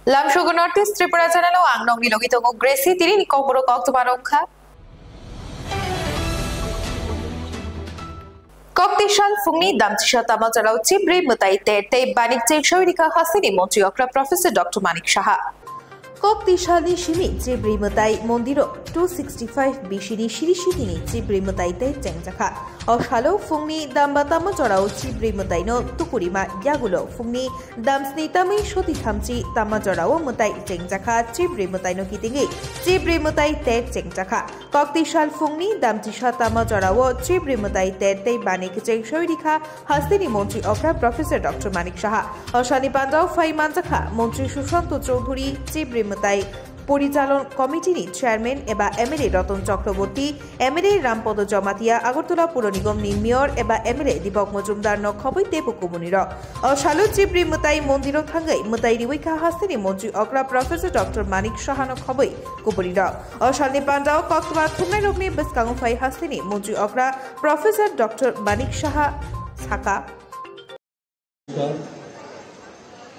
Lamshogo Northeast Tripura Channel Angnong Nilogito Gracie Tiri Koboro Koktumaronka Koktishan Fungni Damtisha Tamazarao Chibri Mutaite Te Banik Shoirika Hasini Montiokra Professor Dr. Manik Shaha Koktishan Shimi Chibri Mutai Mondiro 265 Bishiri Shirishini Chibri Mutaite Chengzaka Oshalo Fungni Dambatama Jorao Chibri Mutaino Tukurima Yagulo Fungni Damsnitami Shoti Hamchi Tamajorao Mutai Chengzaka Chibri Mutaino Kitingi Chibri Mutai Te Chengzaka Koktishal Fungni Damtisha Tamajorao Chibri Mutai Te Banik Shoirika Hastini Montri Okra Professor Dr. Manik Shaha Oshani Pandao Fai Manzaka Montri Shushanto Choudhury Chibri Mutai পরিচালন কমিটির chairman এবা MLA Ratan Chakraborty MLA Rampada Jamatia Agartala পুর নিগম নি mayor এবা MLA Dipak Majumdar ন খবই তেপ কুমুনির অশালু চিপ্রি মুতাই মন্দির থাঙ্গাই মুতাই রিউইখা হাসিনি মন্ত্রী অগ্রা professor doctor মানিক সাহান খবই কুবুনির অশালনি পাঞ্জাও কক্তবা থুমনাই রবনি বেসকাঙ্গ phi Hasini মন্ত্রী অগ্রা প্রফেসর ডক্টর মানিক সাহা ছাকা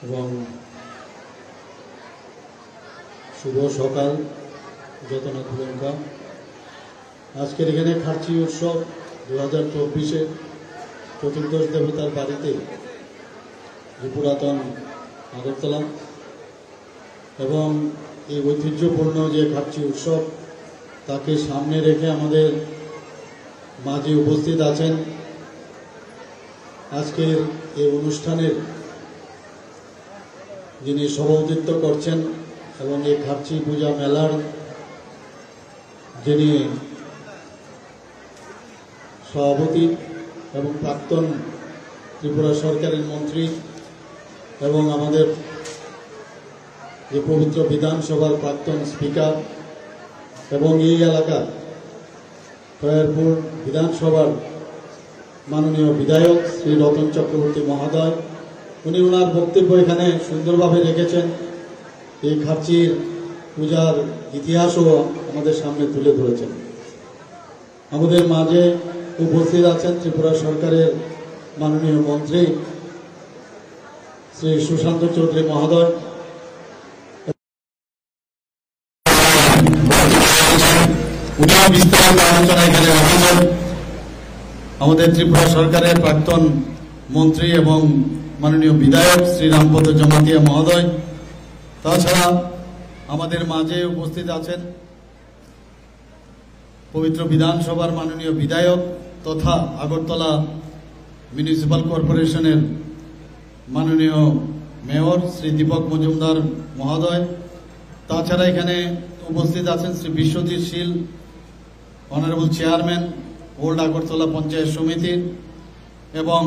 এবং শুভ সকাল যতনা তুলঙ্কা আজকের এখানে খার্চি উৎসব 2024-এ চতুর্দশ দেবতার বাড়িতে যে পুরাতন আগরতলা এবং এই ঐতিহ্যপূর্ণ যে খার্চি উৎসব তাকে সামনে রেখে আমাদের মাঝে উপস্থিত আছেন আজকের এই অনুষ্ঠানের যিনি সভাপতিত্ব করছেন এবং এই খার্চি পূজা মেলার যিনি সভাপতি এবং প্রাক্তন ত্রিপুরা সরকারের মন্ত্রী এবং আমাদের যে পবিত্র বিধানসভার প্রাক্তন স্পিকার এবং এই এলাকার খয়ারপুর বিধানসভার মাননীয় বিধায়ক শ্রী রতন চক্রবর্তী মহোদয় উনি ওনার বক্তব্য এখানে সুন্দরভাবে রেখেছেন এই খার্চির পূজার ইতিহাসও আমাদের সামনে তুলে ধরেছেন আমাদের মাঝে উপস্থিত আছেন ত্রিপুরা সরকারের মাননীয় মন্ত্রী শ্রী সুশান্ত চৌধুরী মহোদয় বিস্তারিত আলোচনা এখানে রাখছেন আমাদের ত্রিপুরা সরকারের প্রাক্তন মন্ত্রী এবং মাননীয় বিধায়ক শ্রী রামপদ জমাতিয়া মহোদয় তাছাড়া আমাদের মাঝে উপস্থিত আছেন পবিত্র বিধানসভার মাননীয় বিধায়ক তথা আগরতলা মিউনিসিপাল কর্পোরেশনের মাননীয় মেয়র শ্রী দীপক মজুমদার মহোদয় তাছাড়া এখানে উপস্থিত আছেন Shri Biswajit Shil honourable chairman Old Agartala Panchayat সমিতির এবং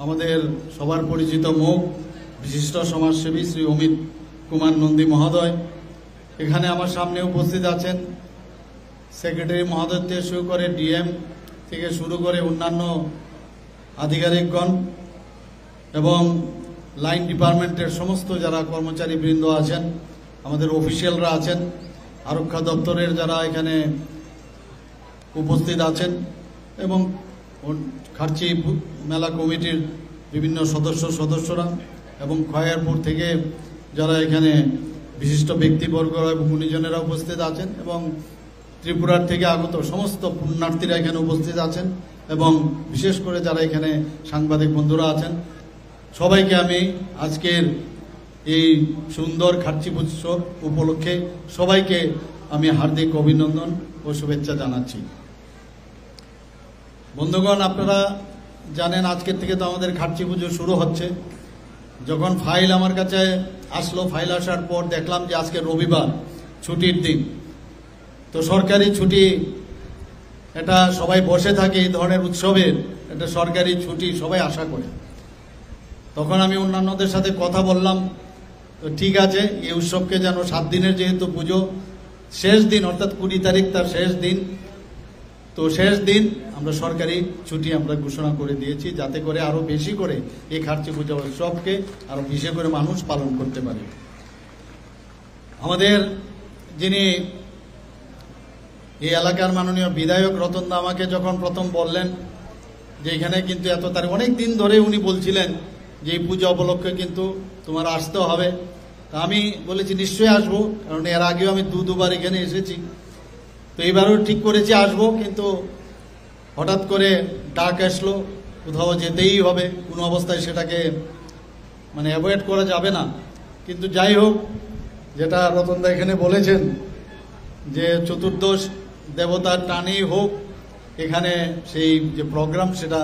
আমাদের সবার পরিচিত মুখ বিশিষ্ট সমাজসেবী শ্রী অমিত কুমার নন্দী মহোদয় এখানে আমার সামনে উপস্থিত আছেন সেক্রেটারি মহোদয় থেকে শুরু করে ডিএম থেকে শুরু করে অন্যান্য আধিকারিকগণ এবং লাইন ডিপার্টমেন্টের সমস্ত যারা কর্মচারী বৃন্দ আছেন আমাদের অফিসিয়ালরা আছেন আরক্ষা দপ্তরের যারা এখানে উপস্থিত আছেন এবং খার্চি মেলা কমিটির বিভিন্ন সদস্যরা এবং খয়ারপুর থেকে যারা এখানে বিশিষ্ট ব্যক্তিবর্গ এবং গুণীজনেরা উপস্থিত আছেন এবং ত্রিপুরার থেকে আগত সমস্ত পুণ্যার্থীরা এখানে উপস্থিত আছেন এবং বিশেষ করে যারা এখানে সাংবাদিক বন্ধুরা আছেন সবাইকে আমি আজকের এই সুন্দর খার্চি উৎসব উপলক্ষে সবাইকে আমি হার্দিক অভিনন্দন ও শুভেচ্ছা জানাচ্ছি বন্ধুগণ আপনারা জানেন আজকের থেকে তো আমাদের খার্চি পুজো শুরু হচ্ছে যখন ফাইল আমার কাছে আসলো ফাইল আসার পর দেখলাম যে আজকে রবিবার ছুটির দিন তো সরকারি ছুটি এটা সবাই বসে থাকে এই ধরনের উৎসবের এটা সরকারি ছুটি সবাই আশা করে তখন আমি অন্যান্যদের সাথে কথা বললাম তো ঠিক আছে এই উৎসবকে যেন 7 দিনের যেহেতু পুজো শেষ দিন অর্থাৎ 20 তারিখ তার শেষ দিন তো শেষ দিন আমরা সরকারি ছুটি আমরা ঘোষণা করে দিয়েছি যাতে করে আরো বেশি করে এই খার্চি পূজা উৎসবকে আরো বেশি করে মানুষ পালন করতে পারে আমাদের যিনি এই এলাকার মাননীয় বিধায়ক রতন দা আমাকে যখন প্রথম বললেন যে এখানে কিন্তু এত তারিখ অনেক দিন ধরে উনি বলছিলেন যে এই পূজা উপলক্ষে কিন্তু তোমার আসতে হবে তা আমি বলেছি নিশ্চয়ই আসবো, কারণ এর আগেও আমি দুবার এখানে এসেছি। তো এবারও ঠিক করেছি আসবো, কিন্তু হঠাৎ করে ডাক আসলো, কোথাও যেতেই হবে, কোনো অবস্থায় সেটাকে অ্যাভয়েড করা যাবে না। কিন্তু যাই হোক, যেটা রতনদা এখানে বলেছেন যে চতুর্দশ দেবতার টানেই হোক এখানে সেই যে প্রোগ্রাম সেটা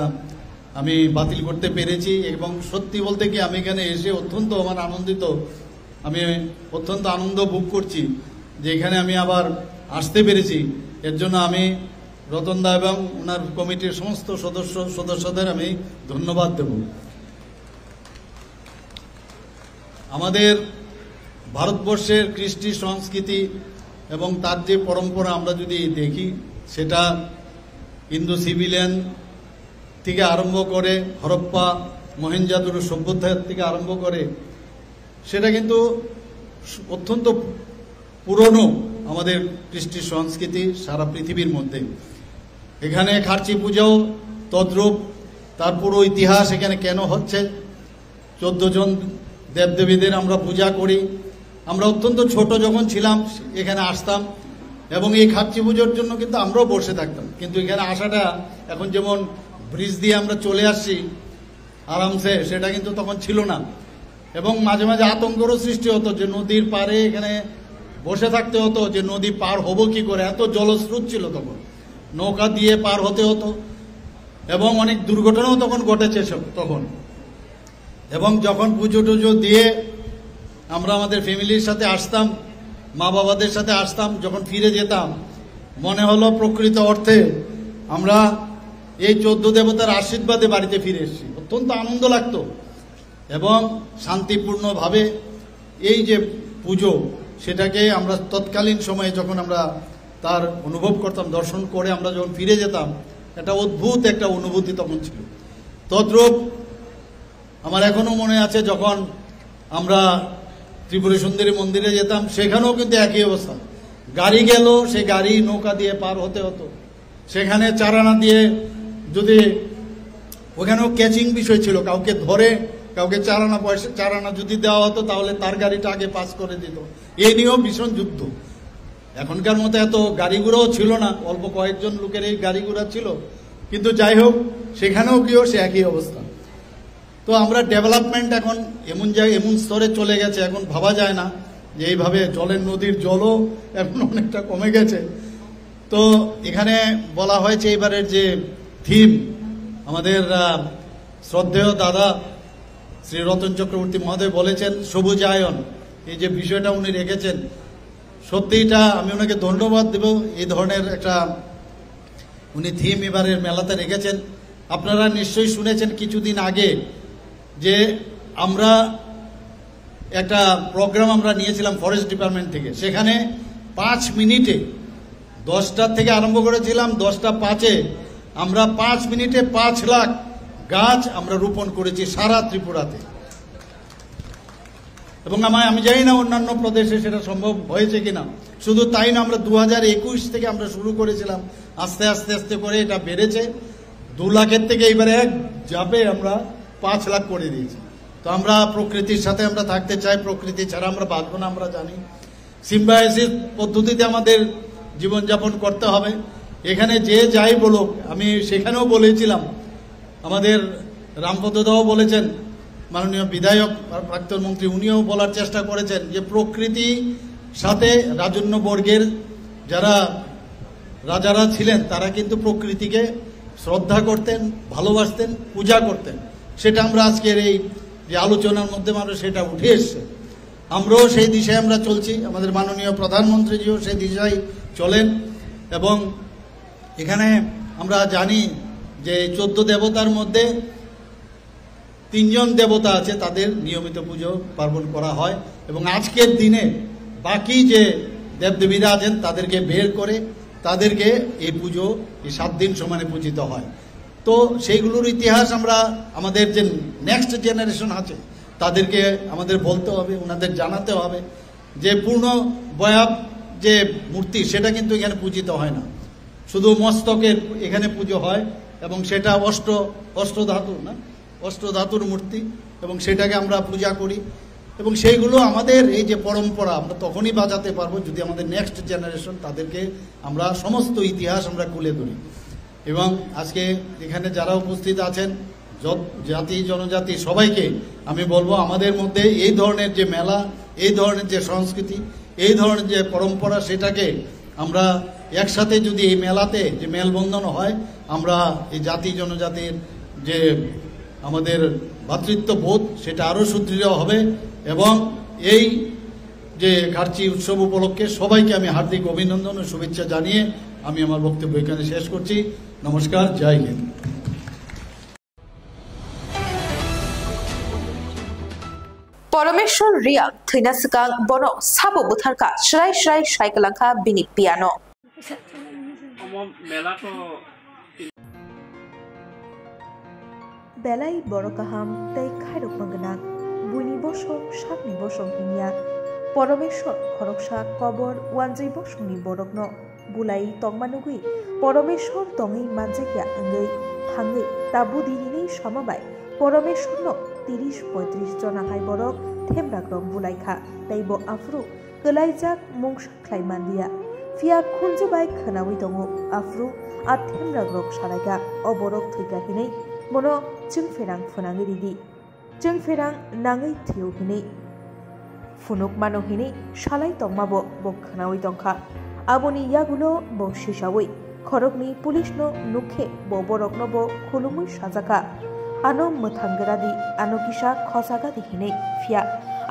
আমি বাতিল করতে পেরেছি। এবং সত্যি বলতে কি আমি এখানে এসে অত্যন্ত আমার আনন্দিত, আমি অত্যন্ত আনন্দ ভোগ করছি যে এখানে আমি আবার আসতে পেরেছি। এর জন্য আমি রতনদা এবং ওনার কমিটির সমস্ত সদস্যদের আমি ধন্যবাদ দেব। আমাদের ভারতবর্ষের কৃষ্টি সংস্কৃতি এবং তার যে পরম্পরা আমরা যদি দেখি, সেটা ইন্দো সিভিলিয়ান থেকে আরম্ভ করে হরপ্পা মহেঞ্জোদারো সভ্যতার থেকে আরম্ভ করে, সেটা কিন্তু অত্যন্ত পুরনো আমাদের কৃষ্টি সংস্কৃতি সারা পৃথিবীর মধ্যে। এখানে খার্চি পূজাও তদ্রূপ, তার পুরো ইতিহাস এখানে কেন হচ্ছে, 14 জন দেবদেবীদের আমরা পূজা করি। আমরা অত্যন্ত ছোট যখন ছিলাম এখানে আসতাম, এবং এই খার্চি পুজোর জন্য কিন্তু আমরাও বসে থাকতাম। কিন্তু এখানে আসাটা এখন যেমন ব্রিজ দিয়ে আমরা চলে আসছি আরামসে, সেটা কিন্তু তখন ছিল না। এবং মাঝে মাঝে আতঙ্কেরও সৃষ্টি হতো যে নদীর পাড়ে এখানে বসে থাকতে হতো, যে নদী পার হবো কি করে, এত জলস্রোত ছিল তখন, নৌকা দিয়ে পার হতে হতো। এবং অনেক দুর্ঘটনাও তখন ঘটেছে তখন। এবং যখন পুজো টুজো দিয়ে আমরা আমাদের ফ্যামিলির সাথে আসতাম, মা বাবাদের সাথে আসতাম, যখন ফিরে যেতাম মনে হলো প্রকৃত অর্থে আমরা এই 14 দেবতার আশীর্বাদে বাড়িতে ফিরে এসেছি। অত্যন্ত আনন্দ লাগতো এবং শান্তিপূর্ণভাবে এই যে পুজো সেটাকে আমরা তৎকালীন সময়ে যখন আমরা তার অনুভব করতাম, দর্শন করে আমরা যখন ফিরে যেতাম, একটা অদ্ভুত একটা অনুভূতি তখন ছিল। তদ্রূপ আমার এখনো মনে আছে যখন আমরা ত্রিপুরা সুন্দরী মন্দিরে যেতাম, সেখানেও কিন্তু একই অবস্থা। গাড়ি গেল, সে গাড়ি নৌকা দিয়ে পার হতে হতো। সেখানে চারানা দিয়ে, যদি ওখানেও ক্যাচিং বিষয় ছিল, কাউকে ধরে কাউকে চারানা যদি দেওয়া হতো তাহলে তার গাড়িটা আগে পাস করে দিত। এই নিয়েও ভীষণ যুদ্ধ। এখনকার মতো এত গাড়ি ঘোড়াও ছিল না, অল্প কয়েকজন লোকের এই গাড়ি ঘোড়া ছিল। কিন্তু যাই হোক, সেখানেও গিয়েও সে একই অবস্থা। তো আমরা ডেভেলপমেন্ট এখন এমন স্তরে চলে গেছে, এখন ভাবা যায় না যে এইভাবে নদীর জলও এখন অনেকটা কমে গেছে। তো এখানে বলা হয়েছে এবারের যে থিম, আমাদের শ্রদ্ধেয় দাদা শ্রী রতন চক্রবর্তী মহোদয় বলেছেন সবুজায়ন, এই যে বিষয়টা উনি রেখেছেন, সত্যি এটা আমি ওনাকে ধন্যবাদ দেব। এই ধরনের একটা উনি থিম এবারের মেলাতে রেখেছেন। আপনারা নিশ্চয়ই শুনেছেন কিছুদিন আগে যে আমরা একটা প্রোগ্রাম আমরা নিয়েছিলাম ফরেস্ট ডিপার্টমেন্ট থেকে। সেখানে 5 মিনিটে 10টার থেকে আরম্ভ করেছিলাম, 10:05 আমরা 5 মিনিটে 5 লাখ গাছ আমরা রোপণ করেছি সারা ত্রিপুরাতে। এবং আমি জানি না অন্যান্য প্রদেশে সেটা সম্ভব হয়েছে কিনা। শুধু তাই না, আমরা 2021 থেকে আমরা শুরু করেছিলাম, আস্তে আস্তে আস্তে করে এটা বেড়েছে। 2 লাখের থেকে এবারে এক যাবে আমরা 5 লাখ করে দিয়েছি। তো আমরা প্রকৃতির সাথে আমরা থাকতে চাই, প্রকৃতি ছাড়া আমরা বাঁচব না, আমরা জানি। সিম্বায়োসিস পদ্ধতিতে আমাদের জীবনযাপন করতে হবে। এখানে যে যাই বলুক, আমি সেখানেও বলেছিলাম, আমাদের রামপদদাও বলেছেন, মাননীয় বিধায়ক প্রাক্তন মন্ত্রী উনিও বলার চেষ্টা করেছেন যে প্রকৃতি সাথে রাজন্য বর্গের যারা রাজারা ছিলেন তারা কিন্তু প্রকৃতিকে শ্রদ্ধা করতেন, ভালোবাসতেন, পূজা করতেন। সেটা আমরা আজকের এই যে আলোচনার মধ্যে আমরা সেটা উঠে এসছে। আমরাও সেই দিশায় আমরা চলছি, আমাদের মাননীয় প্রধানমন্ত্রীজিও সেই দিশায় চলেন। এবং এখানে আমরা জানি যে 14 দেবতার মধ্যে 3 জন দেবতা আছে, তাদের নিয়মিত পুজো পার্বণ করা হয়। এবং আজকের দিনে বাকি যে দেবদেবীরা আছেন তাদেরকে বের করে তাদেরকে এই পুজো এই 7 দিন সমানে পূজিত হয়। তো সেইগুলোর ইতিহাস আমরা আমাদের যে নেক্সট জেনারেশন আছে তাদেরকে আমাদের বলতে হবে, ওনাদের জানাতে হবে যে পূর্ণ বয়াব যে মূর্তি সেটা কিন্তু এখানে পূজিত হয় না, শুধু মস্তকের এখানে পুজো হয়। এবং সেটা অষ্টধাতুর মূর্তি, এবং সেটাকে আমরা পূজা করি। এবং সেইগুলো আমাদের এই যে পরম্পরা আমরা তখনই বাঁচাতে পারবো যদি আমাদের নেক্সট জেনারেশন তাদেরকে আমরা সমস্ত ইতিহাস আমরা তুলে ধরি। এবং আজকে এখানে যারা উপস্থিত আছেন জাতি জনজাতি সবাইকে আমি বলবো আমাদের মধ্যে এই ধরনের যে মেলা, এই ধরনের যে সংস্কৃতি, এই ধরনের যে পরম্পরা, সেটাকে আমরা একসাথে যদি এই মেলাতে যে মেলবন্ধন হয়, আমরা এই জাতি জনজাতির যে আমাদের ভ্রাতৃত্ববোধ সেটা আরও সুদৃঢ় হবে। এবং এই যে খার্চি উৎসব উপলক্ষে সবাইকে আমি হার্দিক অভিনন্দন ও শুভেচ্ছা জানিয়ে আমি আমার বক্তব্য এখানে শেষ করছি। নমস্কার, জয় হিন্দ। পরমেশ্বর রিয়া থৈনাসিকাং বন সাবো বুথারকা শ্রাই শ্রাই সাইকেলাংখা বিনি পিয়ানো বেলাই বড় কাহাম তাই খাইরক মঙ্গনা বুইনি বসং সাতনি বসং হিনিয়া পরমেশ্বর খরকসা কবর ওয়ানজৈ বসংনি বরগ্ন বুলাই তংমানুগুই পরমেশ্বর তঙै মানজাকিয়া অঙ্গৈ থাঙ্গৈ তাবুদি হিনি সমবায় পরমেশ্বর 30-35 জনা হাই বরক থেমরাগ্রম বুলাইখা তাইব আফরু গলাইজাক মুংসা খ্লাইমানদিয়া ফিয়া খুনজুবাই খনাউই দङ আফরু আর থেমরাগ্রক সারাইগা অবরক থৈগা হিनै মনো जोंफेरां फुनाङै रिदि जोंफेरां नाङै थिउ हिनै फुनुक मानो हिनै सालाय तंमाबो बखनावै दंखा आबोनि यागुलो बो सिसावै खरगनि पुलिसनो नुखे बो बरकनो बो खुलुमुय साजाका आनो मोथांगरादि आनो किसा खसागादि हिनै फिया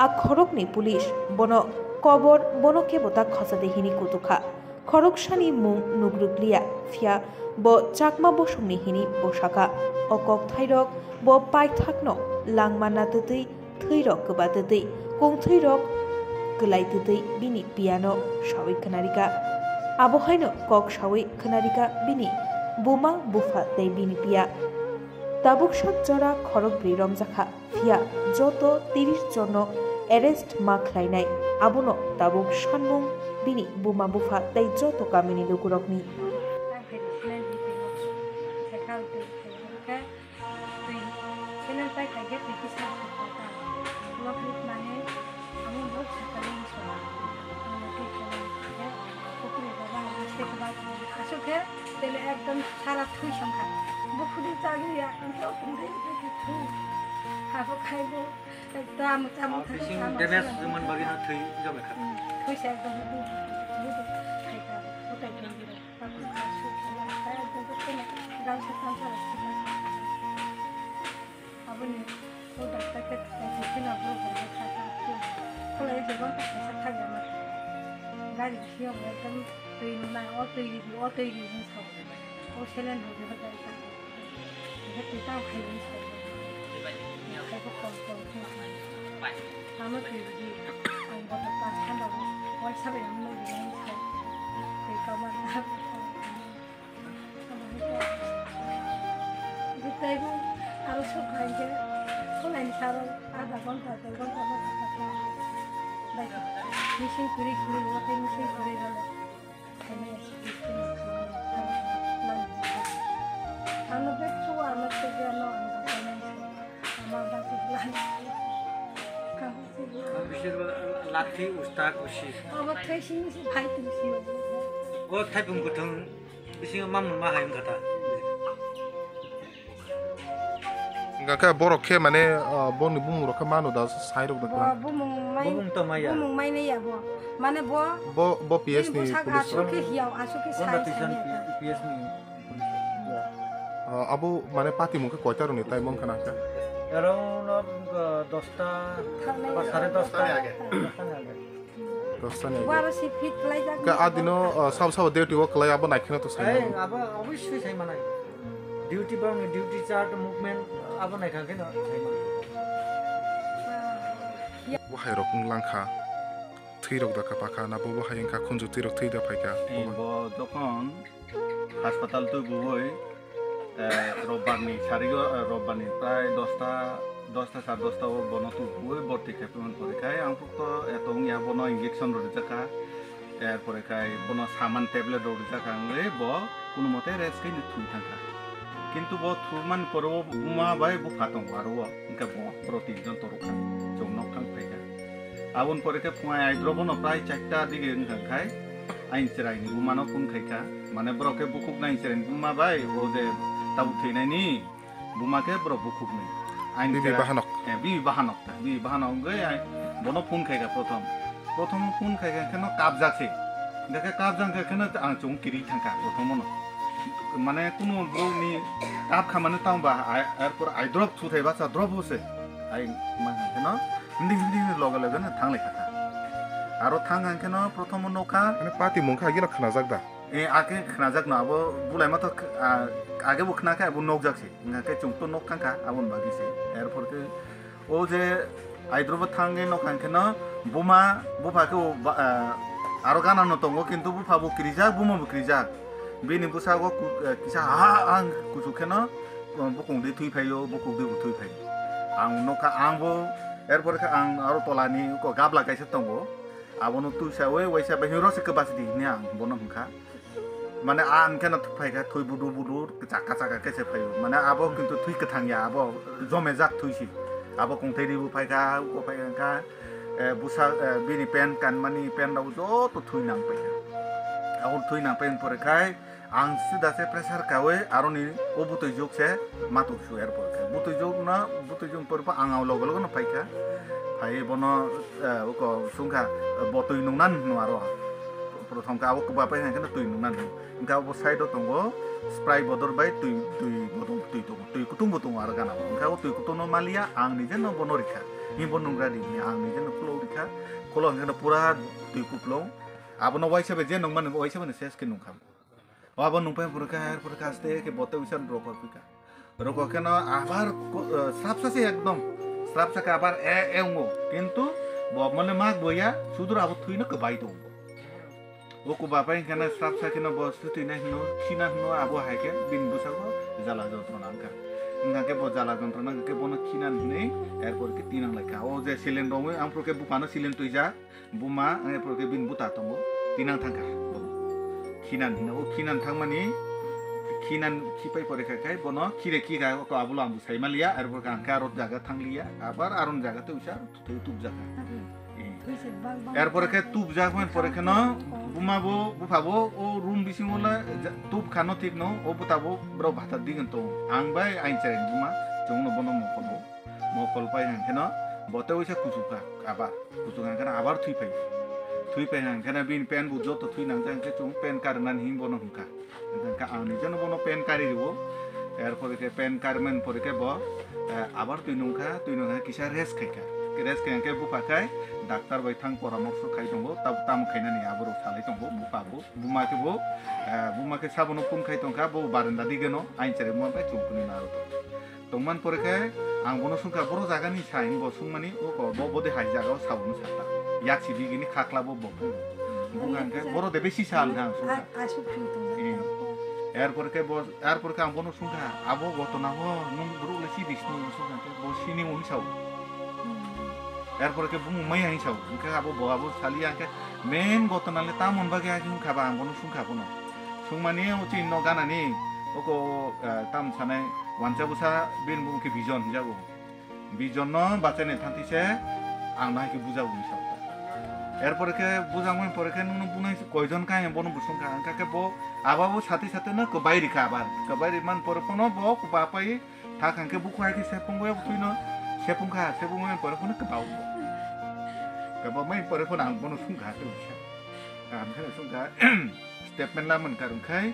आ खरगनि पुलिस बनो कबर बनो केबता खसादि हिनै कुतुखा खरगसानि मुं नुग्रुगलिया फिया बो चाकमा बसंनि हिनै बसाका अकक थाइरक बो पाइथाकनो लांमाना तै थैरक गोबा तै कं थैरक गलाय तै बिनि पियानो सावै खनारिका आबहायनो कक सावै खनारिका बिनि बुमा बुफा तै बिनि पिया ताबुक सात जरा खरक ब्रै रमजाखा फिया जत 30 जन एरेस्ट मा ख्लायनाय आबनो ताबुक सानमुं बिनि बुमा बुफा तै जत कामिनि लुगुरकनि एकदम सारा थुई संखा बुखुरी चागिया अंतो कुंडे थु खाबो खाइबो एकदम चामु थासिं डेमेज मन बगि न थुई जमे खा थुई से एकदम बुदु खाइका उताइ गइरो पापु खासु खाइ एकदम केने गाउ से थांसा आबनि ओ डाक्टर के थिना बो खासा खोलाय जेबन खासा थागया मा गाडी सियो एकदम तै ना अतै नि छ ओ सेलेन हो गयो त ये पिता खाइबो छ खाइबो कम हम खैबि आं बत पास खान्दो ओइ सबै हम नै छ तै कमा जितैबो आरो सब खाइके खोलाइनि सारो आधा घन्टा 1 घन्टा बता बाइ मिसिन पुरी ओतै मिसिन पुरी गले खाइने लाठी उस्ता कुशी अब थैसिन भाइ तिसी गो थाइपुम गुथुं बिसिङ मामु मा हायम खता गाका बरखे माने बन बुमु रखा मानो दा साइरक दा बुमुं त माया बुमुं माइ नै याबो माने बो पीएस नि पुलिस आसुके हियाव आसुके साइ पीएस नि अबो माने पाती मुके कयतार नि टाइम खना का अराउंड 10टा 10:30 आगे 10टा ने बारो सि फिट लाई जा का आदिनो सब ड्यूटी वर्क लाई अब नाखिन त सही अब अवश्य सही माने ड्यूटी बाउ ड्यूटी चार्ट मुभमेन्ट अब नाखा के न वहाय रक लांखा थैरक दा पाखा ना बो हायन का खुंजु थैरक थैदा फायका बो दखन हासपाताल तो गुबै रबबारनि रबबारनि प्राय 10टा 10:30 बनतो गुबै भर्ती खेपेमन परीक्षाय आंखो एतों या बनो इंजेक्शन रजाका एरपरे खाय बनो सामान टेबलेट रजाका रे बो कुनु मते रेस्ट किनि थुइ थाका किन्तु बो थुमान परबो उमा बाय बो फातं बारो इनका बो प्रति जन तरोखा जौनक थां फायका abon pore ke phungai aidrobo no prai 4ta dige ngkhai ain cherai ni bumano phun khaika mane bro ke bukuk nai cherai buma bai o de tabu theinai ni buma ke bro bukuk ni ain Bibi bahanok. Bibi bahanok ge bono phun khaika prothom phun khaika keno kabjakse দেখে cup জাং কেন আং চং কিরি থাকা প্রথম মানে কোনো ব্রনি cup খামানে তাওবা এরপর আই ড্রপ থুথাই বাসা ড্রপ হসে আই মানে কেন হিন্দি লগে লগে না থাংলে খাতা আরো থাং আং কেন প্রথম নৌকা মানে পাতি মুখা গিলা খানা জাগদা আগে খানা যাক না আবো বুলাই মাতো আগে বখনা কা আবো নক যাকছে নাকে চংতো নক কাঙ্কা আবন বাগিছে এরপর কে ও যে আই ড্রপ থাঙ্গে নকাং কেন বুফাকে আরো গানা নতঙ্গ কিন্তু বুফা বকরিজাক বুমা বকরিজাক বেনি বুসাগো কিসা আং কুসুখেন বকংদে থুই ফাইयो বকংদে থুই ফাই আং নকা আংবো এরপর আং আরো তলানি ক গাবলা গাইছে তঙ্গ আবনো তুইসা ওইসা বেহিরো সে কবাসদি নি আং বনো হুকা মানে আন কেন ফাইকা থুই বুদু চাকা কেসে ফাইयो মানে আবো কিন্তু থুই কথাংয়া আবো জমে জাক থুইছি আবো কংথাইরি ফাইকা ক ফাইকা busa bini pen kan mani pen daw jo to thui nang pe ahon thui nang pen pore khai ang sida se pressure kawe aroni o butoi jok se matuk su er por khai butoi jok por pa ang aw logo no paika phai bono ko sungka botoi nung nan no aro prothom ka abo ba pai kan tui nung nan ka bo side tongo spray bodor bai tui kutung butung ar kana ka tui kutono malia ang ni jeno bono rikha ni bonung radi ni ang ni jeno flow rikha kolong kana pura tui kuplong abono waisa be jeno man waisa man ses ke nung kham abo nung pai purka ste ke bote usan roko pika roko kana abar sapsa se ekdom sapsa ka abar engo kintu bo mane mag boya sudur abo thui no ke bai dong ওকো বাপাই কেন staff Sakina বস্তু তিনা Hino খিনা Hino আবো হাইকে বিন বুসাগো জ্বালা যন্ত্রণা নাকে বো জ্বালা যন্ত্রণা কে বনো খিনা নেই এরপর কি তিনা লেখা ও যে সিলিন্ডার মে আমপ্রকে বুপানো সিলিন্ডার তুইজা বুমা এরপরকে বিন বুতা তমো তিনা থাকা খিনান হিনো ও খিনান থাংমানি খিনান খিপাই পরে খাই বনো খিরে কি গায় ও আবুলা আমবু সাইমালিয়া এরপর কাঙ্কা রত জায়গা থাংলিয়া আবার আরন জায়গা তুইসা তুব জায়গা এরপরে কে তুব জাগমেন পরে কেন বুমাবো বুফাবো ও রুম বিসিংলা তুব খানো ঠিক ন ও বুতাবো ব্র ভাতা দিগন তো আং বাই আইন চারেন বুমা জংনো বনো মকল পাই কেন বতে ওইসা কুচুকা আবার কুচুকা কেন আবার থুই পাই কেন বিন পেন বুঝো তো থুই নাং কে চুং পেন কারনান হিম বনো হুকা কা আং নিজন বনো পেন কারি দিব এরপরে কে পেন কারমেন পরে কে ব আবার তুই নুখা কিসা রেস খাইকা রেস খাইকে বুফাখাই ডাক্তার বাই থাং পরামর্শ খাই দंगो তাম খাইনানি আবরো সালাই दंगो বুফাবো বুমাকে সাবনো পুন খাই তংকা বো বারান্দা দিগেনো আইন চারে মুয়া বাই চুংকুনি নারো তংমান পরেকে আং বনো সুংকা বড় জায়গানি সাইন বো সুংমানি ও ক বদে হাই জায়গাও সাবনো সাতা ইয়াকসি দিগিনি খাকলাবো বপু বুগানকে বড় দে বেশি সাল গাং সুংকা এরপরে আং বনো সুংকা আবো গতনা হ নুং ব্রু লেসি দিসনি সুংকা বো সিনি উনি সাও এরপরে কে বুমু মাই আই সাও কে আবো বহাবো সালিয়া কে মেন গতনালে তা মন বাগে আকি খাবা আঙ্গনো সুং খাবনো সুংমানি ওচি ন গানানি ওকো তাম ছানাই ওয়ানচা বুসা বিন বুমকে ভিজন যাবো ভিজন ন বাচেনে থান্তিছে আং নাকি বুঝাবো মিসাও এরপরে কে বুঝামই পরে কে নুন বুনাই কয়জন কাই বনো বুসুং কা আঙ্কা কে বো আবাবো সাথে না কবাই রিখা আবার কবাই রিমান পরে কোন বো কুপাপাই থাকাঙ্কে বুকুয়াই কি সেপুংগয় বুতুইনো সেপুংখা পরে কোন কবাও Kalau main pada pun ang bono sungka tu sih, kan sungka statement lah menkarung kai,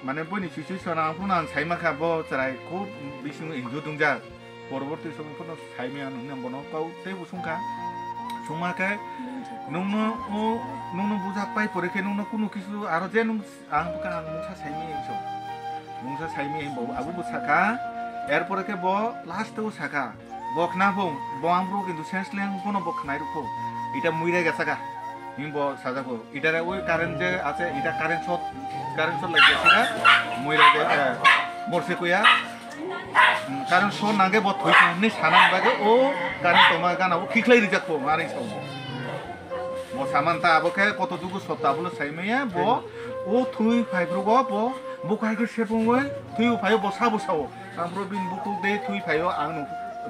mana pun ini sisi seorang pun ang saya makan bo cerai ko bising injo tungja, পরবর্তী সময় পun saya mian nang bono kau tebu sungka, sungma kai, nungno bujak pai pore kai nungno kuno kisu aro je nung ang bukan ang mungsa saya mian so, mungsa saya mian bo abu busaka, pore kai bo last tu saka. Bok na bong, bong bro কিন্তু সেন্সলেন কোনো বক নাই রুকো এটা মুইরে গেছাগা হিমব সাজাবো এটারে ওই current যে আছে এটা কারেন্ট শট লাগিয়েছে না মুইরে মরছে কইয়া কারণ শো নাগে বত হইছে নি সানান বাগে ও কারেন্ট তোমা গানাবো খিখলাই রিজাকবো মারি সব মো সামানতা আবকে কতটুকু সত্তা বলে সাইমেয়া ব ও থুই ফাইব্রুগো ব বুকাইকে সেপুঙ্গই থুই ফাইও বসাবো সাও আমরো বিন বুকু দে থুই ফাইও আং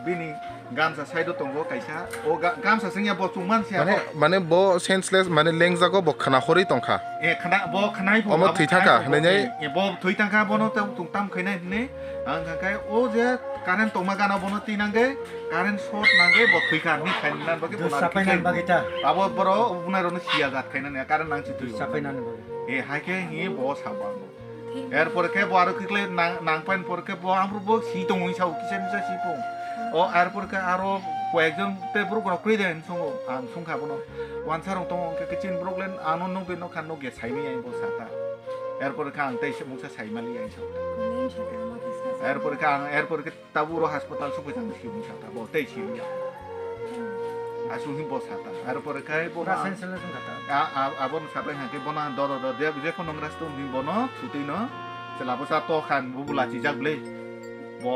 bini गामसा साइड दंगो कायसा ओ गामसा जोंनिया ब चुंमान से माने ब सेन्सलेस माने लेंजागो ब खाना खरि तंखा ए खाना ब खानाय ब अमो थैथाका नै ए ब थैथाका बनो तुंताम खैनाय ने आं थाखाय ओ जे कारेन्ट तमा गाना बनो तिनांगे कारेन्ट शॉट नांगे ब थैखा नि खायनान बगे बना साफायनान बागेता बाबो बरो बुनायरनो सिया गात खायनान कारेन्ट नांसि थै साफायनान ए हाके हि ब साबांगो एरपर के ब आरो किकले नांपाइन परके ब आमरु ब सि दंगै साउ किसेन जा सिपो ओ एरपर के आरो कয়েকজন তে ব্রোগ্রাম কই দেন সঙ্গ আং সংখা বনো ওয়ানসারং তং কে কিচিন ব্রোগ্লেন আনো নো বেনো খানো গে সাইনি আই ব সাতা এরপর কা আং তাইসে মুসা সাইমালি আই সাউ এরপর কে তাবুরো হাসপাতাল সুপে জাং সি মুসা তা ব তাই সি আসুহি ব সাতা এরপর কাই ব সেন্সলেস কথা আবন সাবাই হাকে বনা দর দে যে কোন রাস্তা নি বনো ছুটিনো সেলাবো সা তো খান বুবুলা চিজাগলে ব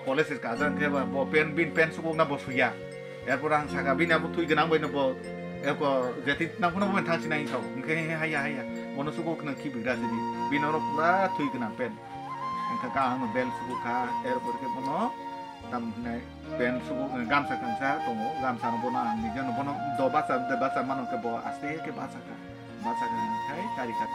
কলেজ কাজান কে ব পেন বিন পেন সুবো না ব সুয়া এরপর আং সাগা বিনা ব থুই গনাং বইনো ব এক যেতি না কোনো ব থাংসি নাই সাও ওকে হায়া হায়া বনো সুবো কনা কি বিরা যদি বিনর পুরা থুই গনা পেন একা কা আং বেল সুবো কা এরপর কে বনো tam nei pen subu gamsa kansa tomo gamsa no bona ni jan bono do basa mano ke bo aste ke basa ka kai karika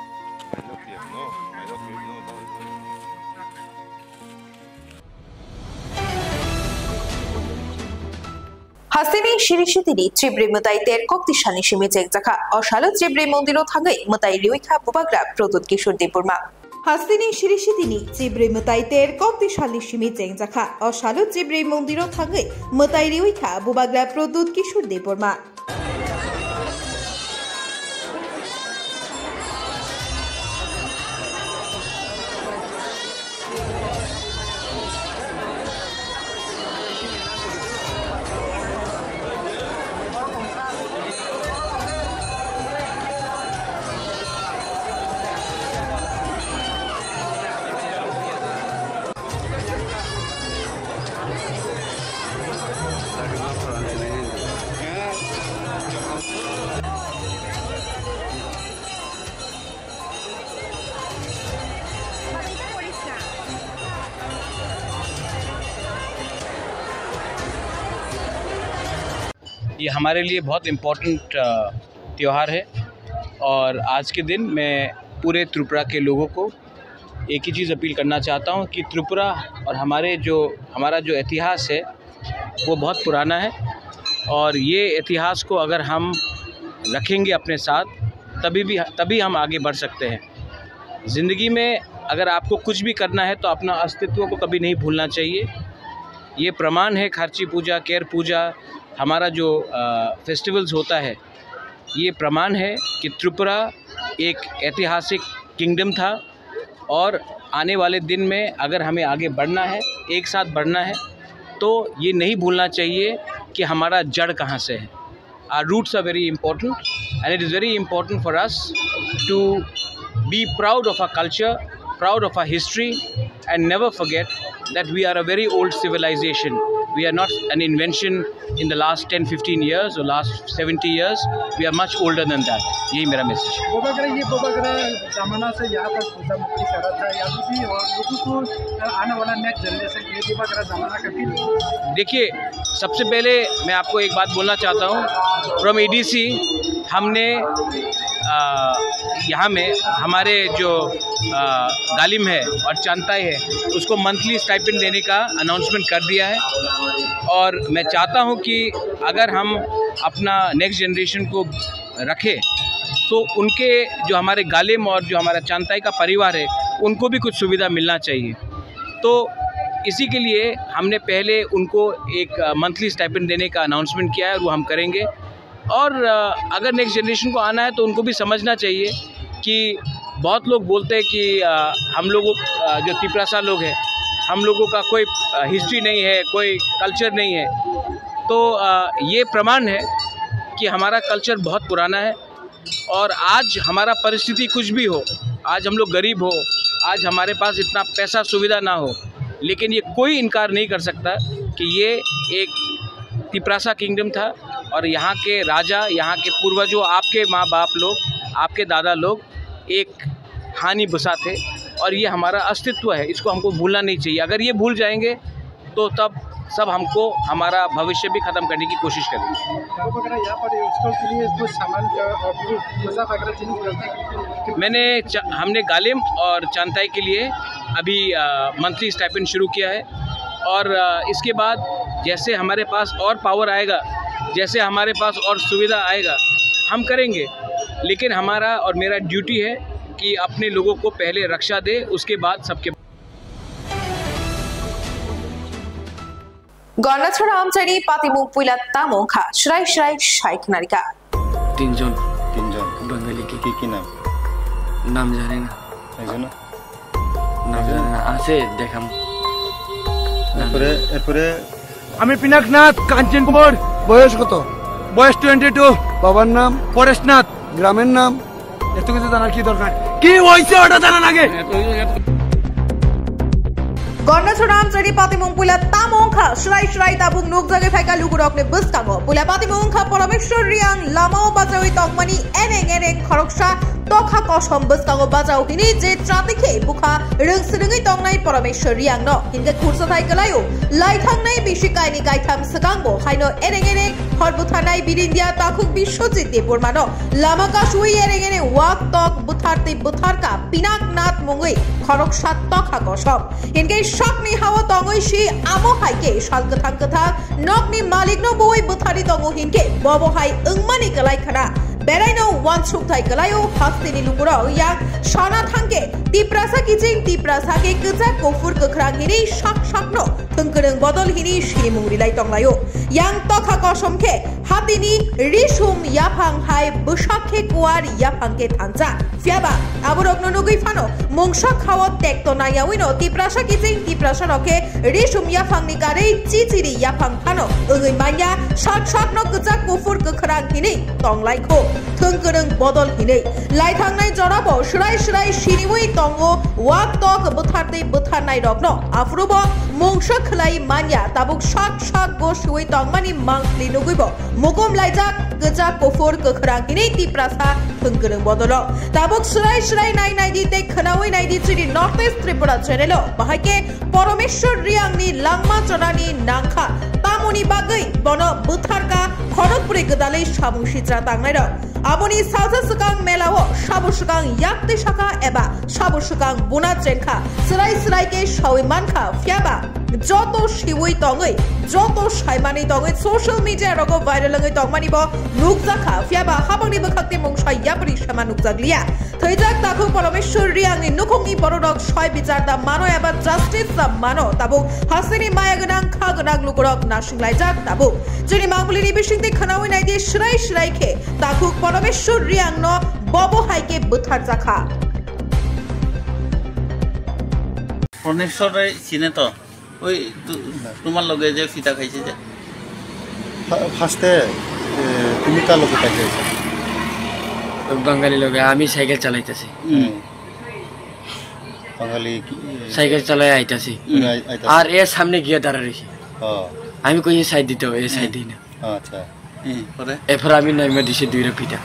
Hasini Shirishitini Chibri Mutai Ter Koktishani Shimijek Zaka Oshalu Chibri Mondiro Thangai Mutai Liuika Bubagra Produt Kishur Depurma Hasini Shirishitini Chibri Mutai Ter Koktishani Shimijek Zaka Oshalu Chibri Mondiro Thangai Mutai Liuika Bubagra Produt Kishur Depurma ये हमारे लिए बहुत important त्यौहार है और आज के दिन मैं पूरे त्रिपुरा के लोगों को एक ही चीज़ अपील करना चाहता हूँ कि त्रिपुरा और हमारा जो इतिहास है वो बहुत पुराना है और ये इतिहास को अगर हम रखेंगे अपने साथ तभी हम आगे बढ़ सकते हैं। ज़िंदगी में अगर आपको कुछ भी करना है तो अपना अस्तित्व को कभी नहीं भूलना चाहिए। ये प्रमाण है खार्ची पूजा, केर पूजा, हमारा जो फेस्टिवल्स होता है, ये प्रमाण है कि त्रिपुरा एक ऐतिहासिक किंगडम था और आने वाले दिन में अगर हमें आगे बढ़ना है, एक साथ बढ़ना है, तो ये नहीं भूलना चाहिए कि हमारा जड़ कहाँ से है। Our roots are very important and it is very important for us to be proud of our culture, proud of our history and never forget that we are a very old civilization. We are not an invention in the last 10-15 years or last 70 years. We are much older than that. यही मेरा message है। बोबागरा ज़माना से यहाँ पर पूजा मुक्ति कर रहा था, या भी और लोगों को आने वाला नेक्स्ट जनरेशन के लिए बोबागरा ज़माना का फील। देखिए, सबसे पहले मैं आपको एक बात बोलना चाहता हूँ। फ्रॉम एडीसी हमने यहाँ में हमारे जो गालिम है और चांताई है उसको मंथली स्टाइपेंड देने का अनाउंसमेंट कर दिया है और मैं चाहता हूँ कि अगर हम अपना नेक्स्ट जनरेशन को रखें तो उनके जो हमारे गालिम और जो हमारा चांताई का परिवार है उनको भी कुछ सुविधा मिलना चाहिए। तो इसी के लिए हमने पहले उनको एक मंथली स्टाइपेंड देने का अनाउंसमेंट किया है और वो हम करेंगे। और अगर नेक्स्ट जनरेशन को आना है तो उनको भी समझना चाहिए कि बहुत लोग बोलते हैं कि हम लोगों जो तिपरासा लोग हैं हम लोगों का कोई हिस्ट्री नहीं है, कोई कल्चर नहीं है। तो ये प्रमाण है कि हमारा कल्चर बहुत पुराना है और आज हमारा परिस्थिति कुछ भी हो, आज हम लोग गरीब हो, आज हमारे पास इतना पैसा सुविधा ना हो, लेकिन ये कोई इनकार नहीं कर सकता कि ये एक तिपरासा किंगडम था और यहाँ के राजा, यहाँ के पूर्वजों, आपके माँ बाप लोग, आपके दादा लोग एक हानि बसा थे और ये हमारा अस्तित्व है, इसको हमको भूलना नहीं चाहिए। अगर ये भूल जाएंगे तो तब सब हमको हमारा भविष्य भी ख़त्म करने की कोशिश करेंगे। यहाँ पर स्टॉल के लिए कुछ सामान वगैरह चीज़ हमने गालिम और चांताई के लिए अभी मंथली स्टाइपेंड शुरू किया है और इसके बाद जैसे हमारे पास और पावर आएगा, जैसे हमारे पास और सुविधा आएगा, हम करेंगे। लेकिन हमारा और मेरा ड्यूटी है कि अपने लोगों को पहले रक्षा दे, उसके बाद सबके। গণছড়া আমচারি পাতিমুখ পুইলা তামোখা শ্রাই শ্রাই শাইখ নারিকা তিনজন বাঙালি কি নাম নাম জানি না নাম জানি না আছে দেখাম এরপরে আমি পিনাকনাথ কাঞ্চন কুমার। বয়স কত? বয়স 22। বাবার নাম পরেশনাথ। গ্রামের নাম এত কিছু জানার কি দরকার? কি হয়েছে ওটা জানার আগে। গণছড়া আমচারি পাতিমুখ পুইলা তামোখা শ্রাই শ্রাই তাবুক নুক জাগে ফাইকা লুগুরকনে বুসকাঙ্গ পুইলা পাতিমুখা পরমেশ্বর রিয়াং লামাও বাজাওই তকমানি এনে খরকসা তখা কসম বুসকাঙ্গ বাজাও হিনি যে ত্রাতিখে বুখা রংসরঙই তংনাই পরমেশ্বর রিয়াং ন হিনকে খুরসা থাইকলায়ও লাইথাংনাই বিশিকাইনি গাইথাম সকাঙ্গো হাইনো এনে হরবুথানাই বিরিন্দিয়া তাকুক বিশ্বজিৎ দেববর্মানো লামাকা সুই এনে ওয়াক তক বুথারতে বুথারকা পিনাকনাথ মঙ্গই খরকসা তখা কসম হিনকে সকনি হাওয়া তঙ্গই সি আমো হাইকে সালকথাং কথা নকনি মালিকনো বই বুথারি তঙ্গ হিনকে ববহাই ওংমানি গলাইখানা বেরাইনো ওয়ানসুক থাই গলায়ও হাস্তিনি লুগুরাও ইয়া সানা থাংকে তিপ্রাসা কিচিং তিপ্রাসাকে গজা কফুর গখরাং হিনি শাকনো থংকরং বদল হিনি শিরিমুংরিলাই তংলায়ও ইয়াং তখা কসমকে হাতিনি রিসুম ইয়াফাং হাই বসাখে কুয়ার ইয়াফাংকে থানচা ফিয়াবা আবরক ননুগুই ফানো মংসা খাওয়া টেকতো নাইয়াউইনো তিপ্রাসা কিচিং তিপ্রাসা নকে রিসুম ইয়াফাংনি গারে চিচিরি ইয়াফাং ফানো ওই মাইয়া শাকনো গজা কফুর গখরাং হিনি তংলাইখো থংকরং বদল হিনে লাইথাংনাই জরাবো শ্রাই শিরিমুই তঙ্গ ওয়াক তক বুথারতে বুথারনাই রগ্ন আফরুব মংসা খলাই মানিয়া তাবুক শাক গো সুই তংমানি মাংলি নুগুইব মুকুম লাইজাক গজা কফুর গখরাং হিনে তিপ্রাসা থংকরং বদল তাবুক শ্রাই নাই দিতে খনাওই নাই দি চিরি নর্থ ইস্ট ত্রিপুরা চ্যানেল বাহাইকে পরমেশ্বর রিয়াংনি লাংমা চনানি নাংখা তামুনি বাগৈ বন বুথারকা খড়গপুরে গদালে সাবুশিত্রা তাংনাইর আবনি সাজা সুকাং মেলাও সাবুসুকাং ইয়াকতে শাখা এবা সাবুসুকাং বুনা চেনখা সরাইকে সওই মানখা ফিয়াবা যত শিউই তঙ্গই যত সাইমানি তঙ্গই সোশ্যাল মিডিয়া রগ ভাইরাল লঙ্গই তংমানিব নুকজাখা ফিয়াবা হাবাংনি বখাকতে মংসা ইয়াপরি সামা নুকজাগলিয়া থৈজাক তাকু পরমেশ্বর রিয়াংনি নুখংনি বড়রক ছয় বিচার দা মানো এবা জাস্টিস দা মানো তাবুক হাসিনি মায়াগনাং খাগনাং লুকুরক নাসিংলাইজাক তাবুক যিনি মাংবলিনি বিশিংতে খানাওই নাইদি শ্রাইখে তাকুক পরমেশ্বর রিয়াং ন ববহাইকে বুথার জাখা পরমেশ্বর চিনে তো ওই তোমার লগে যে ফিতা খাইছে যে ফার্স্টে তুমি কার লগে খাইছে বাঙালি লগে আমি সাইকেল চালাইতেছি বাঙালি সাইকেল চালাই আইতাছি আর এর সামনে গিয়ে দাঁড়া রইছি আমি কই সাইড দিতে এ সাইড দিই না আচ্ছা পরে এরপর আমি নাইমা দিছি দুইটা পিটা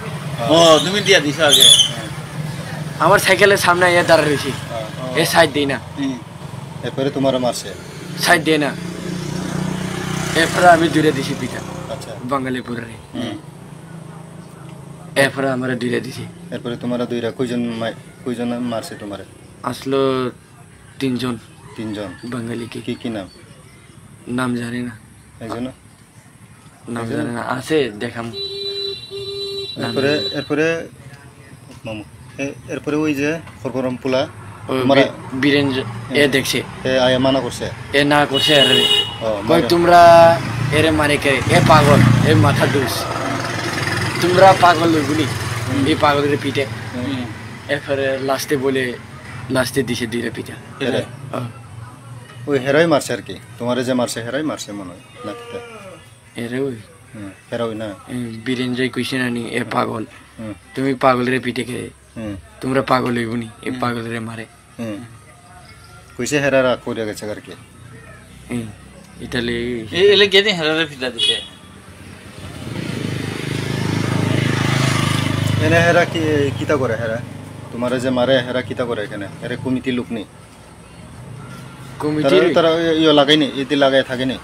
ও তুমি দিয়া দিছো আগে আমার সাইকেলের সামনে এ দাঁড়া রইছি এ সাইড দিই না এরপরে তোমার মারছে সাইড দেয় না এরপরে আমি দুইটা দিছি পিটা আচ্ছা বাঙালিপুরে এরপরে আমার দুইটা দিছি এরপরে তোমার দুইটা কয়জন মারছে তোমার আসলো তিনজন বাঙালি কি নাম নাম জানি না একজন নাম জানি না আছে দেখাম এরপরে ওই যে খরগরম পোলা বীরেন্দ্র এ দেখছে আয়া মানা করছে এ না করছে আরে কই তোমরা এরে মারে কে এ পাগল এ মাথা দুস তোমরা পাগল লইগুনি এই পাগলের পিঠে এরপরে লাস্টে দিছে দুইটা পিঠা ওই হেরাই মারছে আর কি তোমার যে মারছে হেরাই মারছে মনে হয় না এরে ওই হেরাই না বীরেন্দ্রই কইছে না নি এ পাগল তুমি পাগলের পিঠে কে তোমরা পাগল হইবনি এ পাগলের মারে কইছে হেরারা কইরা গেছে আর কি ইতালি এলে কে দিন হেরারে ফিতা দিছে এনে হেরা কিতা করে হেরা তোমার যে মারে হেরা কিতা করে এখানে এরে কমিটি লোক নেই কমিটি তারা ইয়ে লাগাইনি ইতি লাগাই থাকেনি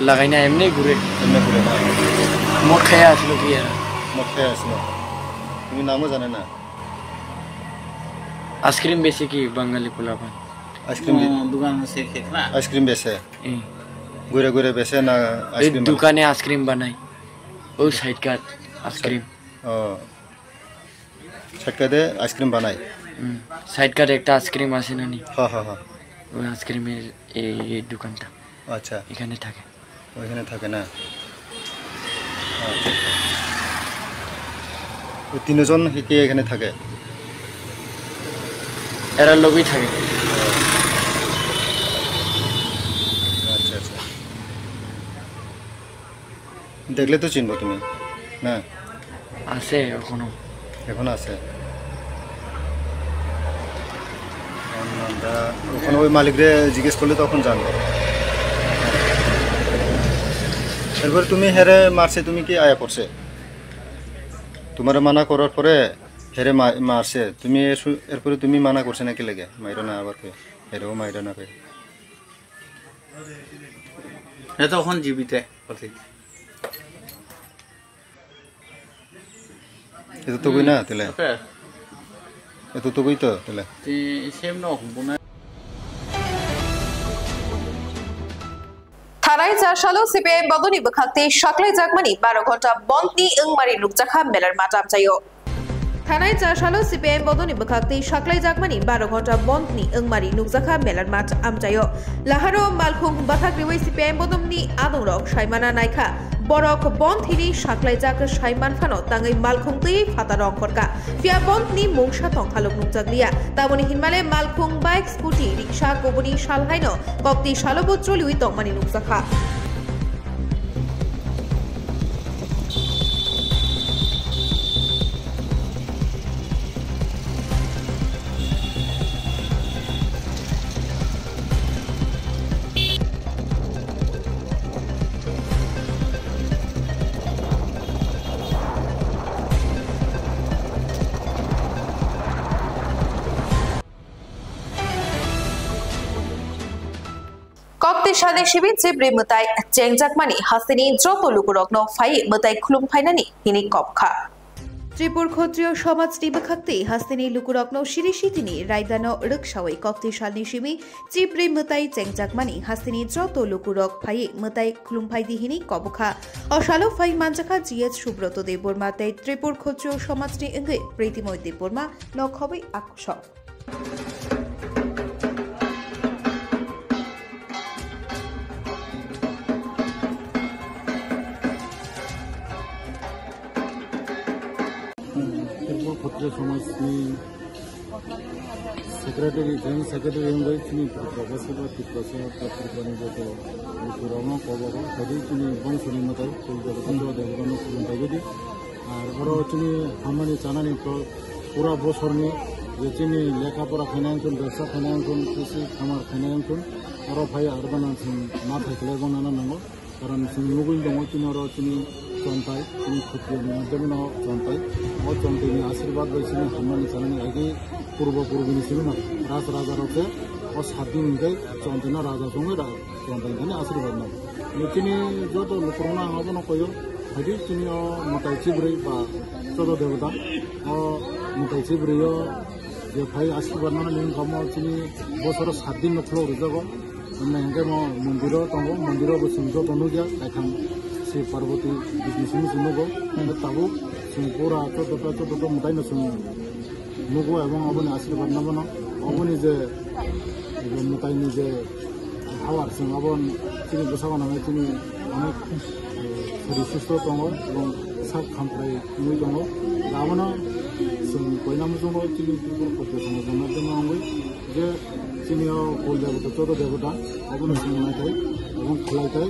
লাগাই না এমনি ঘুরে না মদ খাই আসলো কি আর মদ খেয়ে আসলো তুমি নামও জানে না আইসক্রিম বেশি কি বাঙালি পোলাপান দোকান আছে না আইসক্রিম বেচে ঘুরে ঘুরে বেচে না আইসক্রিম দোকানে আইসক্রিম বানাই ও সাইড কাট আইসক্রিম সাইড কাটে আইসক্রিম বানাই সাইড কাট একটা আইসক্রিম আছে না নি হ্যাঁ ওই আইসক্রিমের এই দোকানটা আচ্ছা এখানে থাকে ওইখানে থাকে না ওই তিনজন কি এখানে থাকে এরা লোকই থাকে আচ্ছা আচ্ছা দেখলে তো চিনবো তুমি না আছে এখন আছে আমরা ওখানে ওই মালিকরে জিজ্ঞেস করলে তখন জানবো এরপর তুমি হেরে মারছে তুমি কি আয়া করছে তোমার মানা করার পরে হেরে মারছে তুমি এরপরে তুমি মানা করছে নাকি লেগে মাইরো না আবার হেরেও মাইরো না তখন জীবিত এত তো কই না তেলে এত তো কই তো তেলে সেম ন হুবনা থানায় চারশালো সিপিআইএম বদনি বখাতে সাকলাই জাগমানি 12 ঘন্টা বন্ধনি ইংমারি লুকজাখা মেলার মাটাম চাইও থানায় চারশালো সিপিআইএম বদনি বখাতে সাকলাই জাগমানি 12 ঘন্টা বন্ধনি ইংমারি লুকজাখা মেলার মাট আমচাইও লাহারো মালখুং বাথাগ্রিওই সিপিআইএম বদমনি আদংরক সাইমানা নাইখা বরক বন্ধহিনি সাকলাই জাগ সাইমান ফানো তাঙ্গै মালখুং তৈ ফাতা রং খরকা ফিয়া বন্ধনি মুংসা তংখালক নুকজাগলিয়া তামনি হিনমালে মালখুং বাইক স্কুটি রিকশা কবনি শালহাইনো কক্তি শালবো চলিউই তংমানি নুকজাখা কক্তি সালে শিবির যে ব্রেমতাই চেংজাকমানি হাসিনি যত লুকুরগ্ন ফাই মতাই খুলুম ফাইনানি হিনি কপখা ত্রিপুর ক্ষত্রিয় সমাজ নিবখাক্তি হাস্তিনি লুকুরগ্ন শিরিশি তিনি রায়দানো রুকসাওই কক্তি সালনি শিমি চিপ্রে মতাই চেংজাকমানি হাস্তিনি যত লুকুরগ ফাই মতাই খুলুম ফাইদি হিনি কবখা অশালো ফাই মানজাখা জিএস সুব্রত দেববর্মা তাই ত্রিপুর ক্ষত্রিয় সমাজ নি ইংগে প্রীতিময় দেববর্মা নখবই আকশ ক্ষত্রিয় সমাজনি সেক্রেটারি জয়েন্ট সেক্রেটারি হয়ে তিনি প্রফেসর ত্রিপুরানি যত রং কবক সেটি তিনি বংশনি মতাই দেবগান খুলুমতাইদি আর ওরা তিনি হামানি চানানি পুরা বছরনি যে তিনি লেখাপড়া ফাইনান্সন ব্যবসা ফাইনান্সন কৃষি খামার ফাইনান্সন ওরা ভাই আরবান না থাকলে এবং নানা নাঙ্গো কারণ লুগুল দङ তিনি ওরা তিনি চন্তাই তিনি ক্ষত্রিয় মাধ্যমে চন্তাই ও চন্তাইনি আশীর্বাদ বাইছিলেন হামানি চানানি আগে পূর্বপুরুষনি ছিল না রাজ রাজারকে ও 7 দিন হয়ে চন্তাইনা রাজার সঙ্গে চন্তাইখানে আশীর্বাদ নাও তিনি যত লোকরণা হব না কয় হাইটি তিনি মতাই চিবরই বা চোদ্দ দেবতা ও মতাই চিবরইও যে ভাই আশীর্বাদ না লিং কম তিনি বছর 7 দিন নথলো রুজাব হেঁকে মন্দির দङ মন্দির বসুন্ত তনুজা এখন শ্রী পার্বতী বিষ্ণু সিং নুগো তাবো পুরা চোদ্দ মতাইনো নুগো এবং অবনি আশীর্বাদ নাবন অবনি যে মতাইনি যে হাওয়ার অবন তিনি বসাবো নামে তিনি অনেক শরীর সুস্থ দङ এবং সাপ খামপ্রাই নুই দङ গাবনো কইনাম দङ তিনি ক্ষত্রিয় সমাজের মাধ্যমে অঙ্গই যে তিনিও কুল দেবতা চোদ্দ দেবতা অবন নাইথাই এবং খেলাইথাই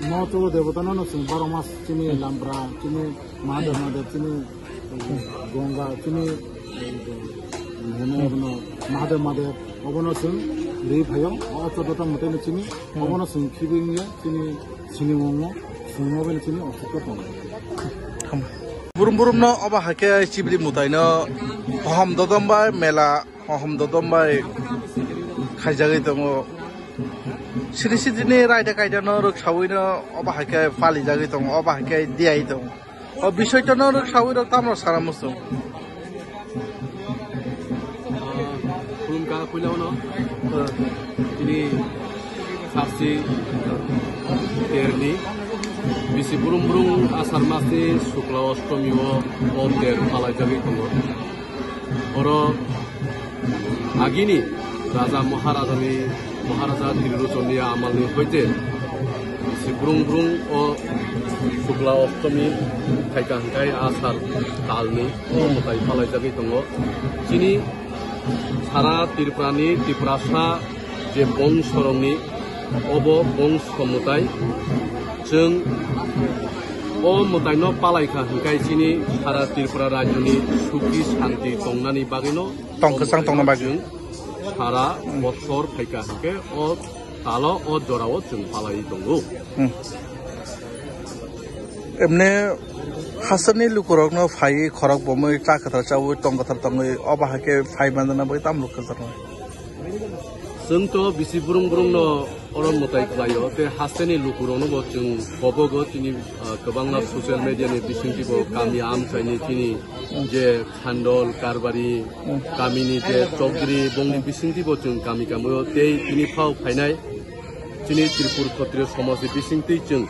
ন চোদ্দ দেবতা ন 12 মাস তিনি লাম্ব্রা তিনি মাহাদেব তিনি গঙ্গা তিনি মাহাদেব অবন রে ভাই চোদ্দটা মতাইনো চিনি অবন খিবিংয়ে তিনি সিনিমঙ্গ সুমবেন তিনি অসুখ দङ বুরুম বুরুম no oba hake chibri mutai no hom dodom bai mela hom dodom bai khaijagai tongo Sini sini raida kaida no ruk sawi no oba hakai pali jagi tong oba hakai diai tong. O bishoy to no ruk sawi no tamro sara musto. Kulum ka kuilaw no. Ini saksi terni bisi burung asar masti sukla ostomi o ter palai jagi tong. Oro agini Raja Maharaja Tiruchonia amalni hoite si burung o sukla ostomi kai asar talni o motai palai jagi tongo sini sara tirprani tiprasa je bong sorongni obo bong somutai जों o motai no palai kha hingkai sini sara tirpura rajyoni suki shanti tongnani bagino tongkasang tongna bagi Sara bosor paika hingke o talo o jorao जों palai tongo Emne hasani lukurok no phai khorok bomoi ta khatar chawu tong khatar tongoi oba hake phai mandana boi tam luk khatar जों to bisi burung no oron motai klayo te hasani lukurok no bo जों bobogo tini gobangna social media ni bisingti bo kami am chaini tini je khandol karbari kamini je chogri bongni bisingti bo जों kami kamoyo te tini phau phainai tini Tripur Kshatriya Samaj bisingti जों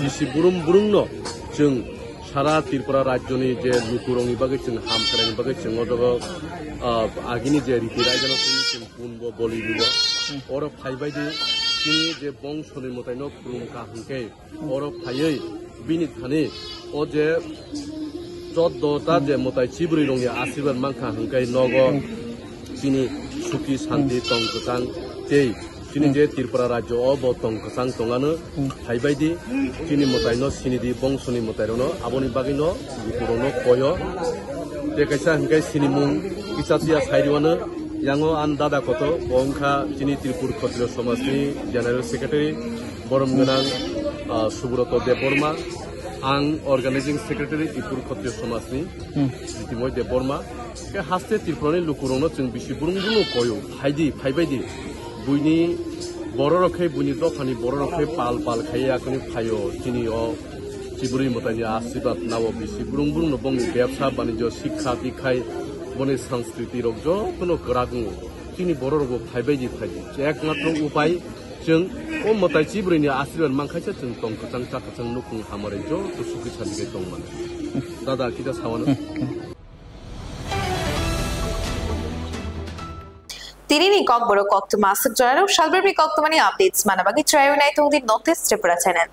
bisi burung no जों सारा त्रिपुरा राज्यनि जे लुकुरंनि बागै जों हामख्रायनि बागै जों ओजों आगिनि जे रीति रायजों जों पुनबो बलिबो और फाइबायदि जोंनि जे बंशनि मथायनो खुरुमखा हंके और फायै बिनि थानि ओ जे जदता जे मथाय चिब्रि रंनि आशीर्वाद मांखा हंके नगो जोंनि सुखि शान्ति तंकसां जे Sini je Tripura Rajyo obo tong kesang tongano haibaidi sini motaino sini di bongsoni motaino aboni bagino lukurono koyo te kaisa hingkai sini mung kisatia sairiwana yango andada koto bongkha sini Tripur Kshatriya Samaj ni General Secretary Borom Ganang Subroto Deborma ang Organizing Secretary Tripur Kshatriya Samaj ni Jitimoy Deborma ke haste Tripurani lukurono जों bisi burung koyo haidi haibaidi Buini bororokai buini dofani bororokai pal khaya kuni phayo tini o chiburi motani asibat nawo bisi burung no bongni ব্যবসা বাণিজ্য শিক্ষা দীক্ষায় বনে সংস্কৃতি রগজো কোনো গ্রাগু tini bororogo phaibaidi phaidi একমাত্র উপায় जों o motai chiburini आशीर्वाद मांखायसा जों tongkachang chakachang nukung hamare jo to suki sandige tongman dada kita sawano Tirini Kok Boro Kok to Masak Joyano, Shalberry Kok to Mani updates, Manabagi Trayo Night on the Notice Tripura channel.